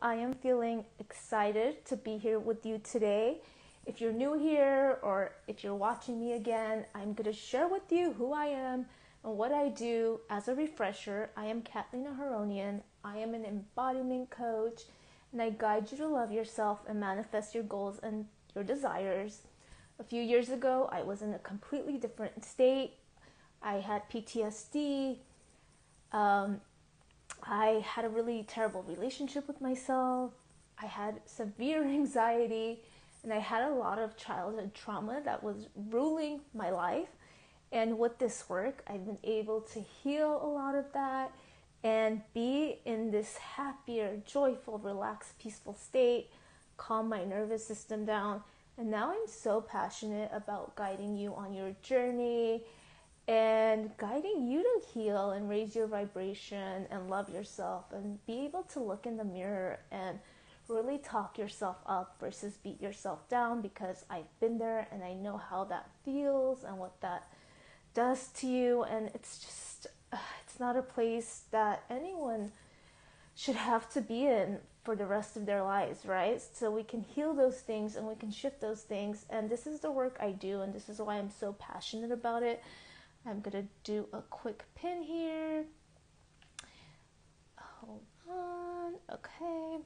I am feeling excited to be here with you today. If you're new here or if you're watching me again, I'm going to share with you who I am and what I do. As a refresher, I am Kathleen Aharonian. I am an embodiment coach, and I guide you to love yourself and manifest your goals and your desires. A few years ago, I was in a completely different state. I had PTSD. I had a really terrible relationship with myself. I had severe anxiety, and I had a lot of childhood trauma that was ruling my life. And with this work, I've been able to heal a lot of that and be in this happier, joyful, relaxed, peaceful state, calm my nervous system down. And now I'm so passionate about guiding you on your journey and guiding you to heal and raise your vibration and love yourself and be able to look in the mirror and really talk yourself up versus beat yourself down, because I've been there and I know how that feels and what that does to you. And it's just, it's not a place that anyone should have to be in for the rest of their lives, right? So we can heal those things and we can shift those things. And this is the work I do, and this is why I'm so passionate about it. I'm going to do a quick pin here. Hold on. Okay.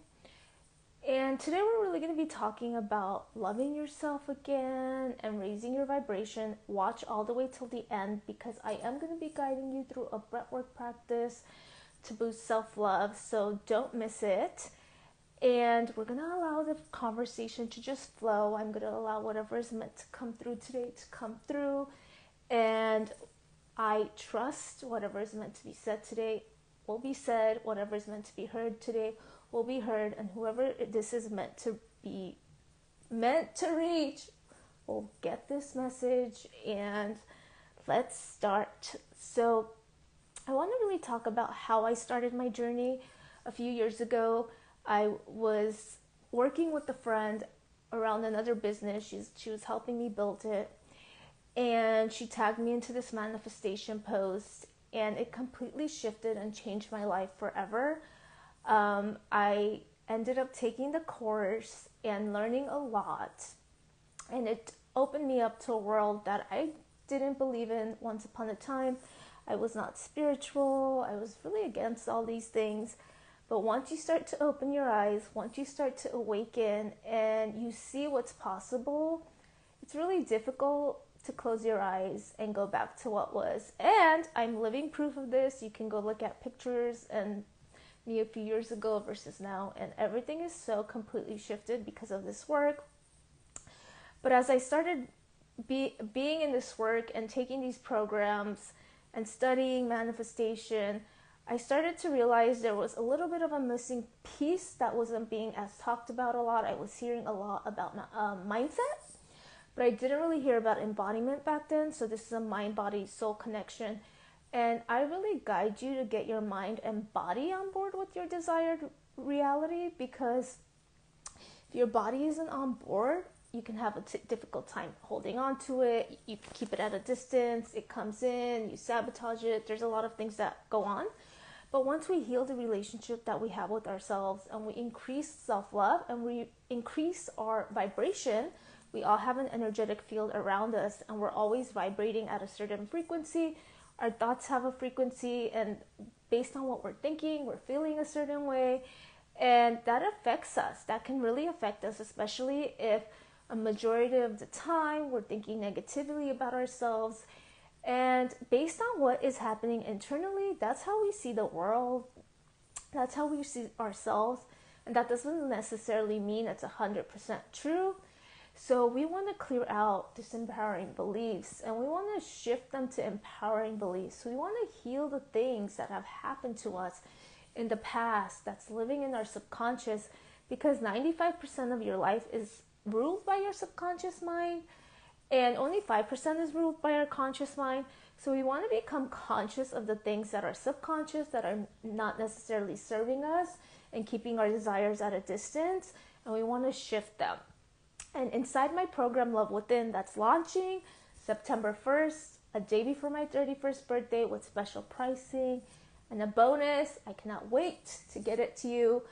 And today we're really going to be talking about loving yourself again and raising your vibration. Watch all the way till the end, because I am going to be guiding you through a breathwork practice to boost self-love. So don't miss it. And we're going to allow the conversation to just flow. I'm going to allow whatever is meant to come through today to come through. And I trust whatever is meant to be said today will be said. Whatever is meant to be heard today will be heard. And whoever this is meant to reach will get this message. And let's start. So I want to really talk about how I started my journey. A few years ago, I was working with a friend around another business. She was helping me build it. And she tagged me into this manifestation post, and it completely shifted and changed my life forever. I ended up taking the course and learning a lot, and it opened me up to a world that I didn't believe in once upon a time. I was not spiritual. I was really against all these things. But once you start to open your eyes, once you start to awaken and you see what's possible, it's really difficult to close your eyes and go back to what was. And I'm living proof of this. You can go look at pictures and me a few years ago versus now, and everything is so completely shifted because of this work. But as I started being in this work and taking these programs and studying manifestation, I started to realize there was a little bit of a missing piece that wasn't being as talked about a lot. I was hearing a lot about mindset, but I didn't really hear about embodiment back then. So this is a mind, body, soul connection. And I really guide you to get your mind and body on board with your desired reality, because if your body isn't on board, you can have a difficult time holding on to it. You can keep it at a distance. It comes in, you sabotage it. There's a lot of things that go on. But once we heal the relationship that we have with ourselves and we increase self-love and we increase our vibration, we all have an energetic field around us, and we're always vibrating at a certain frequency. Our thoughts have a frequency, and based on what we're thinking, we're feeling a certain way, and that affects us. That can really affect us, especially if a majority of the time we're thinking negatively about ourselves. And based on what is happening internally, that's how we see the world. That's how we see ourselves. And that doesn't necessarily mean it's 100% true. So we want to clear out disempowering beliefs, and we want to shift them to empowering beliefs. So we want to heal the things that have happened to us in the past that's living in our subconscious, because 95% of your life is ruled by your subconscious mind, and only 5% is ruled by our conscious mind. So we want to become conscious of the things that are subconscious, that are not necessarily serving us and keeping our desires at a distance, and we want to shift them. And inside my program, Love Within, that's launching September 1st, a day before my 31st birthday, with special pricing and a bonus. I cannot wait to get it to you.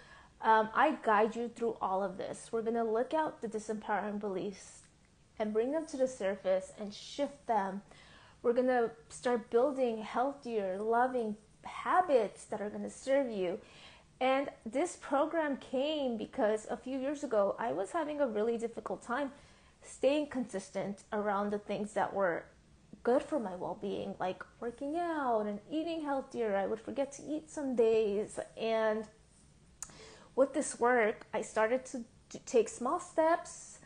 I guide you through all of this. We're going to look out the disempowering beliefs and bring them to the surface and shift them. We're going to start building healthier, loving habits that are going to serve you. And this program came because a few years ago, I was having a really difficult time staying consistent around the things that were good for my well-being, like working out and eating healthier. I would forget to eat some days. And with this work, I started to take small steps.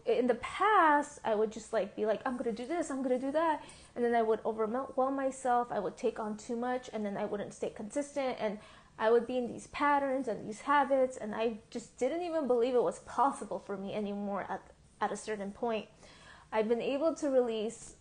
In the past, I would just be like, I'm going to do this, I'm going to do that. And then I would overwhelm myself. I would take on too much, and then I wouldn't stay consistent. And I would be in these patterns and these habits, and I just didn't even believe it was possible for me anymore at a certain point. I've been able to release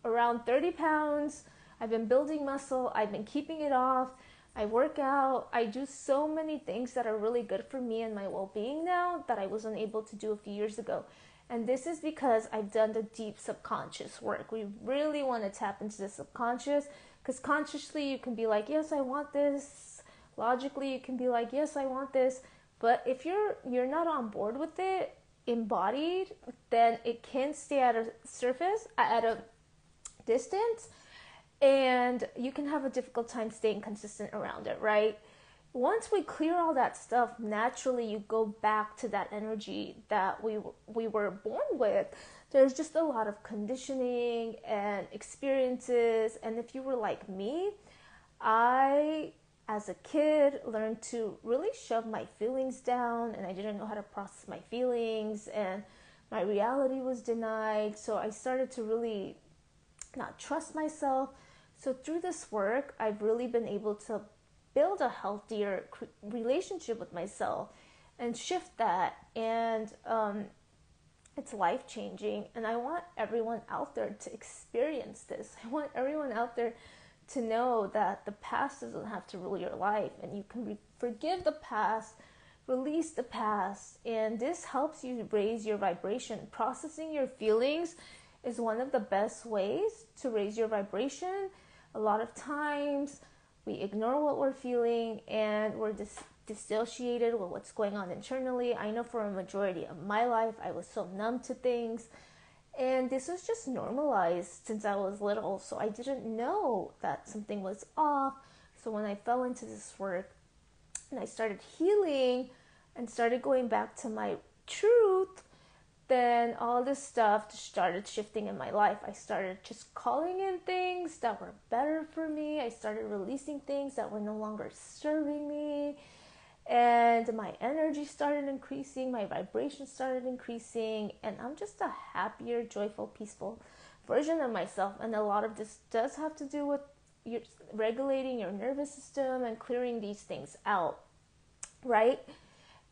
around 30 pounds. I've been building muscle. I've been keeping it off. I work out. I do so many things that are really good for me and my well-being now that I wasn't able to do a few years ago. And this is because I've done the deep subconscious work. We really want to tap into the subconscious, because consciously you can be like, yes, I want this. Logically you can be like, yes, I want this. But if you're not on board with it, embodied, then it can stay at a surface, at a distance, and you can have a difficult time staying consistent around it, right? Once we clear all that stuff, naturally you go back to that energy that we were born with. There's just a lot of conditioning and experiences. And if you were like me, I, as a kid, learned to really shove my feelings down, and I didn't know how to process my feelings, and my reality was denied. So I started to really not trust myself. So through this work, I've really been able to build a healthier relationship with myself and shift that. And it's life-changing. And I want everyone out there to experience this. I want everyone out there to know that the past doesn't have to rule your life, and you can forgive the past, release the past, and this helps you raise your vibration. Processing your feelings is one of the best ways to raise your vibration. A lot of times we ignore what we're feeling, and we're dissociated with what's going on internally. I know for a majority of my life, I was so numb to things. And this was just normalized since I was little, so I didn't know that something was off. So when I fell into this work and I started healing and started going back to my truth, then all this stuff just started shifting in my life. I started just calling in things that were better for me. I started releasing things that were no longer serving me. And my energy started increasing, my vibration started increasing, and I'm just a happier, joyful, peaceful version of myself. And a lot of this does have to do with regulating your nervous system and clearing these things out, right?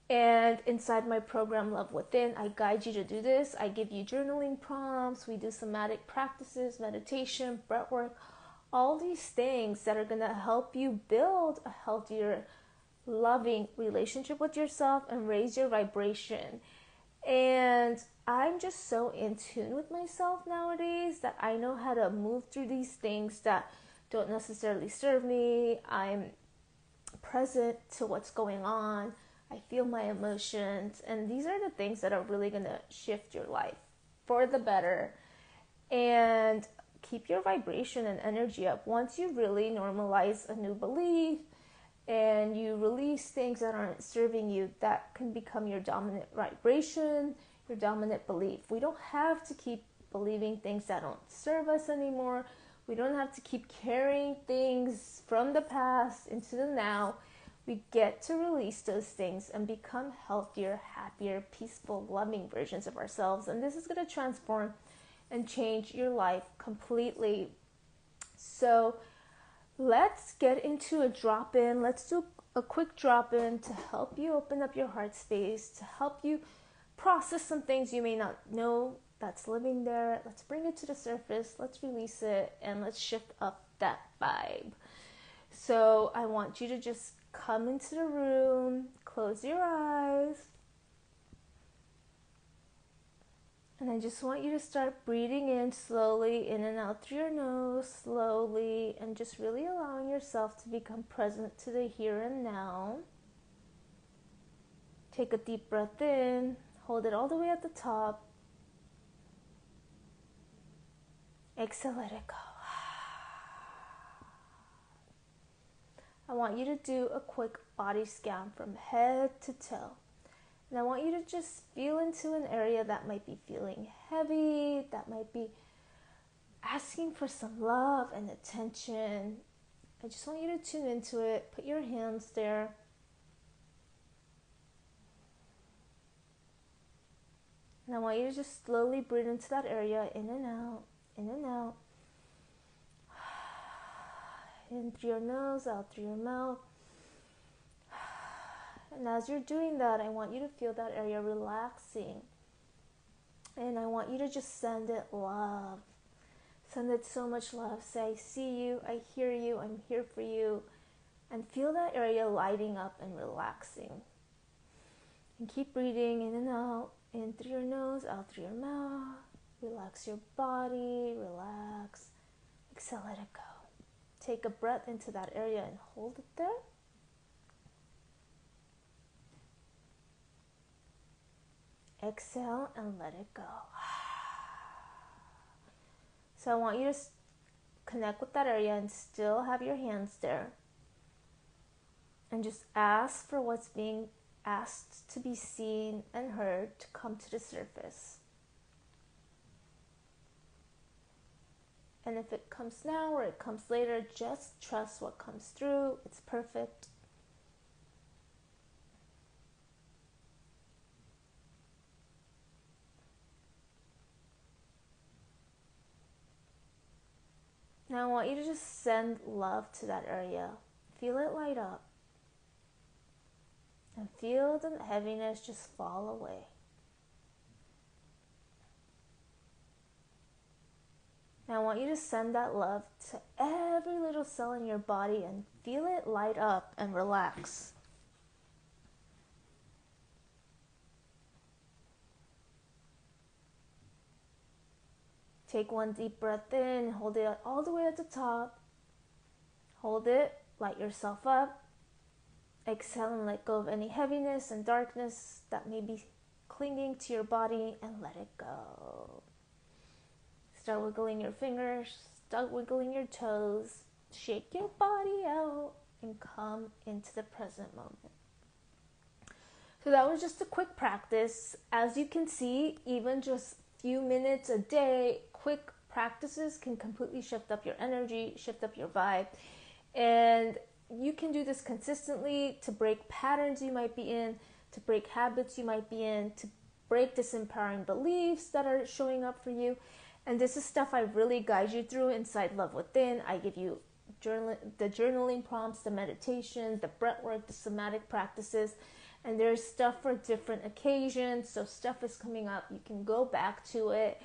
And inside my program, Love Within, I guide you to do this. I give you journaling prompts. We do somatic practices, meditation, breath work, all these things that are going to help you build a healthier, loving relationship with yourself and raise your vibration. And I'm just so in tune with myself nowadays that I know how to move through these things that don't necessarily serve me. I'm present to what's going on. I feel my emotions, and these are the things that are really going to shift your life for the better and keep your vibration and energy up. Once you really normalize a new belief and you release things that aren't serving you, that can become your dominant vibration, your dominant belief. We don't have to keep believing things that don't serve us anymore. We don't have to keep carrying things from the past into the now. We get to release those things and become healthier, happier, peaceful, loving versions of ourselves. And this is going to transform and change your life completely. So let's get into a drop-in. Let's do a quick drop-in to help you open up your heart space, to help you process some things you may not know that's living there. Let's bring it to the surface. Let's release it, and let's shift up that vibe. So I want you to just come into the room, close your eyes, and I just want you to start breathing in slowly, in and out through your nose, slowly, and just really allowing yourself to become present to the here and now. Take a deep breath in, hold it all the way at the top. Exhale, let it go. I want you to do a quick body scan from head to toe. And I want you to just feel into an area that might be feeling heavy, that might be asking for some love and attention. I just want you to tune into it. Put your hands there. And I want you to just slowly breathe into that area, in and out, in and out. In through your nose, out through your mouth. And as you're doing that, I want you to feel that area relaxing. And I want you to just send it love. Send it so much love. Say, I see you, I hear you, I'm here for you. And feel that area lighting up and relaxing. And keep breathing in and out. In through your nose, out through your mouth. Relax your body, relax. Exhale, let it go. Take a breath into that area and hold it there. Exhale and let it go. So I want you to connect with that area and still have your hands there. And just ask for what's being asked to be seen and heard to come to the surface. And if it comes now or it comes later, just trust what comes through. It's perfect. Now I want you to just send love to that area. Feel it light up. And feel the heaviness just fall away. Now I want you to send that love to every little cell in your body and feel it light up and relax. Take one deep breath in, hold it all the way at the top. Hold it, light yourself up. Exhale and let go of any heaviness and darkness that may be clinging to your body and let it go. Start wiggling your fingers, start wiggling your toes, shake your body out and come into the present moment. So that was just a quick practice. As you can see, even just a few minutes a day, quick practices can completely shift up your energy, shift up your vibe. And you can do this consistently to break patterns you might be in, to break habits you might be in, to break disempowering beliefs that are showing up for you. And this is stuff I really guide you through inside Love Within. I give you the journaling prompts, the meditation, the breath work, the somatic practices. And there's stuff for different occasions. So stuff is coming up. You can go back to it.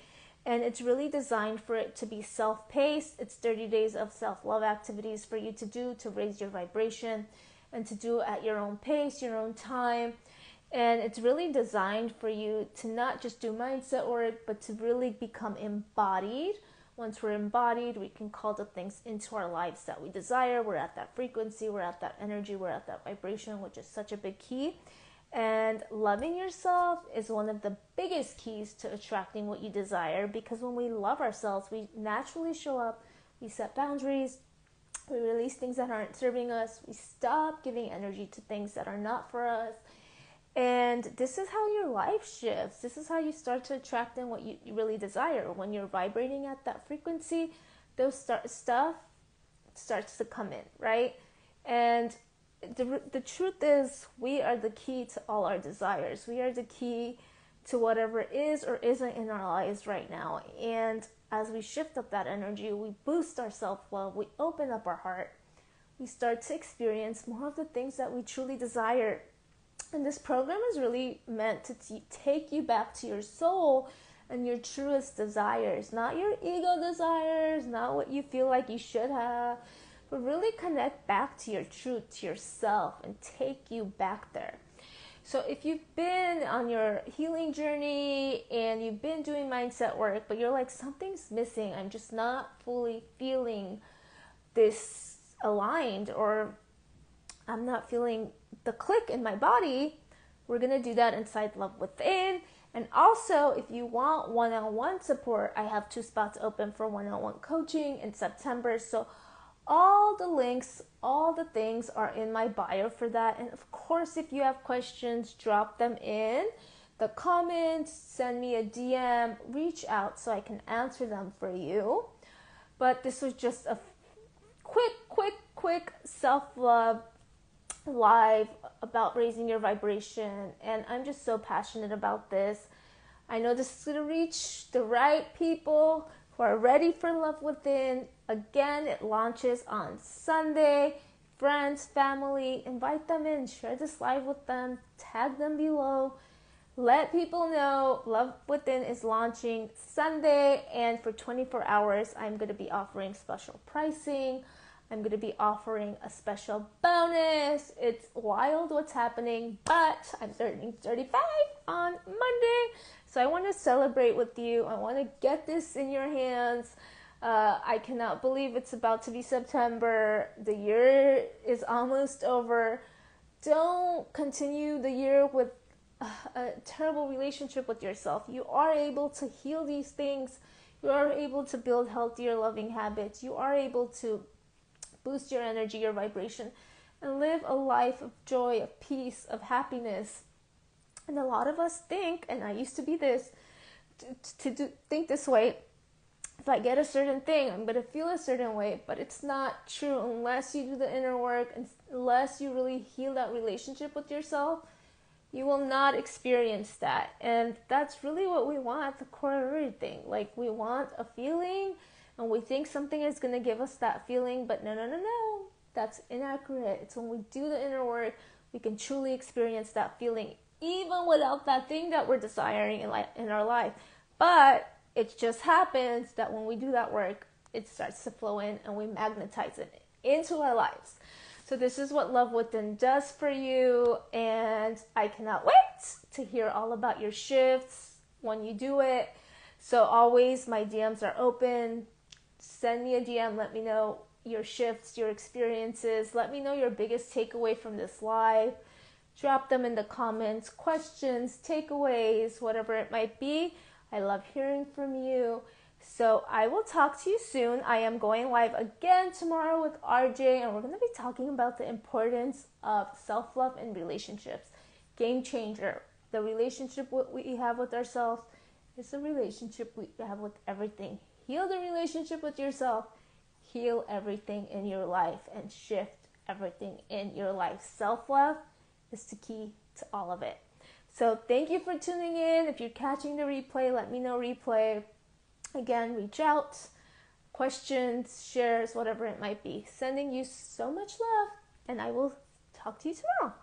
And it's really designed for it to be self-paced. It's 30 days of self-love activities for you to do to raise your vibration and to do at your own pace, your own time. And it's really designed for you to not just do mindset work, but to really become embodied. Once we're embodied, we can call the things into our lives that we desire. We're at that frequency, we're at that energy, we're at that vibration, which is such a big key. And loving yourself is one of the biggest keys to attracting what you desire, because when we love ourselves, we naturally show up, we set boundaries, we release things that aren't serving us, we stop giving energy to things that are not for us. And this is how your life shifts. This is how you start to attract in what you really desire. When you're vibrating at that frequency, those stuff starts to come in, right? And the truth is, we are the key to all our desires. We are the key to whatever is or isn't in our lives right now. And as we shift up that energy, we boost our self-love, we open up our heart, we start to experience more of the things that we truly desire. And this program is really meant to take you back to your soul and your truest desires, not your ego desires, not what you feel like you should have, but really connect back to your truth, to yourself, and take you back there. So if you've been on your healing journey and you've been doing mindset work, but you're like, something's missing, I'm just not fully feeling this aligned, or I'm not feeling the click in my body, We're going to do that inside Love Within. And also, if you want one-on-one support, I have 2 spots open for one-on-one coaching in September. So all the links, all the things are in my bio for that. And of course, if you have questions, drop them in the comments, send me a DM, reach out so I can answer them for you. But this was just a quick self-love live about raising your vibration, and I'm just so passionate about this. I know this is going to reach the right people who are ready for Love Within. Again, it launches on Sunday. Friends, family, invite them in, share this live with them, tag them below. Let people know Love Within is launching Sunday, and for 24 hours, I'm going to be offering special pricing. I'm going to be offering a special bonus. It's wild what's happening, but I'm turning 35 on Monday. So I want to celebrate with you. I want to get this in your hands. I cannot believe it's about to be September. The year is almost over. Don't continue the year with a terrible relationship with yourself. You are able to heal these things. You are able to build healthier, loving habits. You are able to boost your energy, your vibration, and live a life of joy, of peace, of happiness. And a lot of us think, and I used to be this, think this way, if I get a certain thing, I'm going to feel a certain way, but it's not true unless you do the inner work, unless you really heal that relationship with yourself. You will not experience that. And that's really what we want at the core of everything. Like, we want a feeling, and we think something is going to give us that feeling, but no. That's inaccurate. It's when we do the inner work, we can truly experience that feeling, even without that thing that we're desiring in our life. But it just happens that when we do that work, it starts to flow in, and we magnetize it into our lives. So this is what Love Within does for you, and I cannot wait to hear all about your shifts when you do it. So always, my DMs are open. Send me a DM. Let me know your shifts, your experiences. Let me know your biggest takeaway from this live. Drop them in the comments. Questions, takeaways, whatever it might be. I love hearing from you. So I will talk to you soon. I am going live again tomorrow with RJ, and we're going to be talking about the importance of self-love in relationships. Game changer. The relationship we have with ourselves is the relationship we have with everything. Heal the relationship with yourself. Heal everything in your life and shift everything in your life. Self-love is the key to all of it. So thank you for tuning in. If you're catching the replay, let me know replay. Again, reach out. Questions, shares, whatever it might be. Sending you so much love, and I will talk to you tomorrow.